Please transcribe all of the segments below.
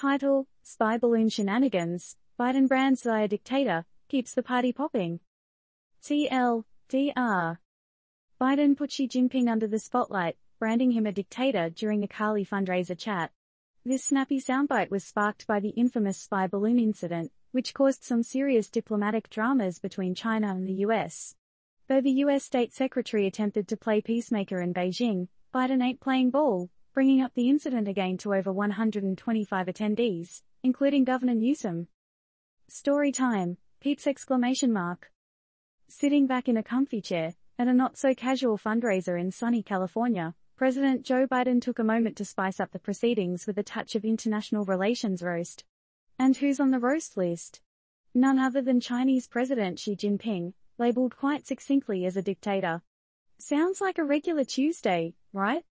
Title: Spy Balloon Shenanigans, Biden brands via Dictator, keeps the party popping. TLDR. Biden put Xi Jinping under the spotlight, branding him a dictator during a Cali fundraiser chat. This snappy soundbite was sparked by the infamous spy balloon incident, which caused some serious diplomatic dramas between China and the US. Though the US State Secretary attempted to play peacemaker in Beijing, Biden ain't playing ball, bringing up the incident again to over 125 attendees, including Governor Newsom. Story time, peeps! Sitting back in a comfy chair, at a not-so-casual fundraiser in sunny California, President Joe Biden took a moment to spice up the proceedings with a touch of international relations roast. And who's on the roast list? None other than Chinese President Xi Jinping, labeled quite succinctly as a dictator. Sounds like a regular Tuesday, right?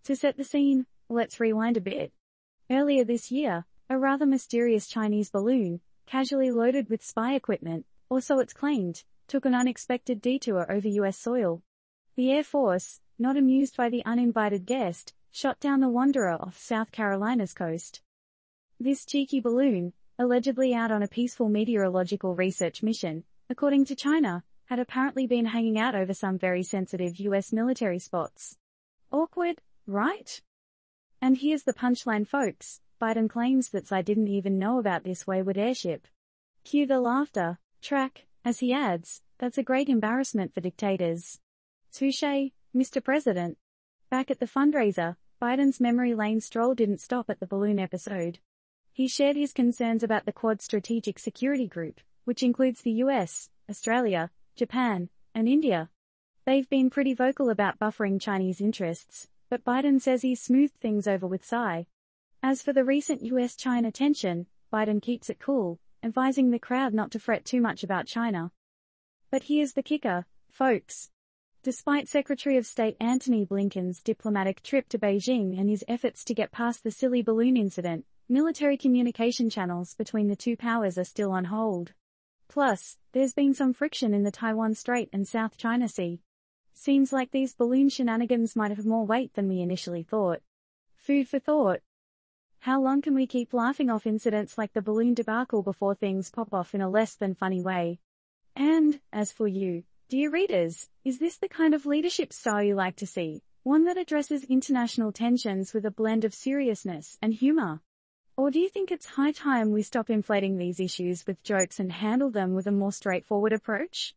To set the scene, let's rewind a bit. Earlier this year, a rather mysterious Chinese balloon, casually loaded with spy equipment, or so it's claimed, took an unexpected detour over US soil. The Air Force, not amused by the uninvited guest, shot down the Wanderer off South Carolina's coast. This cheeky balloon, allegedly out on a peaceful meteorological research mission, according to China, had apparently been hanging out over some very sensitive US military spots. Awkward, right? And here's the punchline, folks. Biden claims that I didn't even know about this wayward airship. Cue the laughter track, as he adds, that's a great embarrassment for dictators. Touché, Mr. President. Back at the fundraiser, Biden's memory lane stroll didn't stop at the balloon episode. He shared his concerns about the Quad Strategic Security Group, which includes the US, Australia, Japan, and India. They've been pretty vocal about buffering Chinese interests, but Biden says he's smoothed things over with Xi. As for the recent US-China tension, Biden keeps it cool, advising the crowd not to fret too much about China. But here's the kicker, folks. Despite Secretary of State Antony Blinken's diplomatic trip to Beijing and his efforts to get past the silly balloon incident, military communication channels between the two powers are still on hold. Plus, there's been some friction in the Taiwan Strait and South China Sea. Seems like these balloon shenanigans might have more weight than we initially thought. Food for thought. How long can we keep laughing off incidents like the balloon debacle before things pop off in a less than funny way? And, as for you, dear readers, is this the kind of leadership style you like to see? One that addresses international tensions with a blend of seriousness and humor? Or do you think it's high time we stop inflating these issues with jokes and handle them with a more straightforward approach?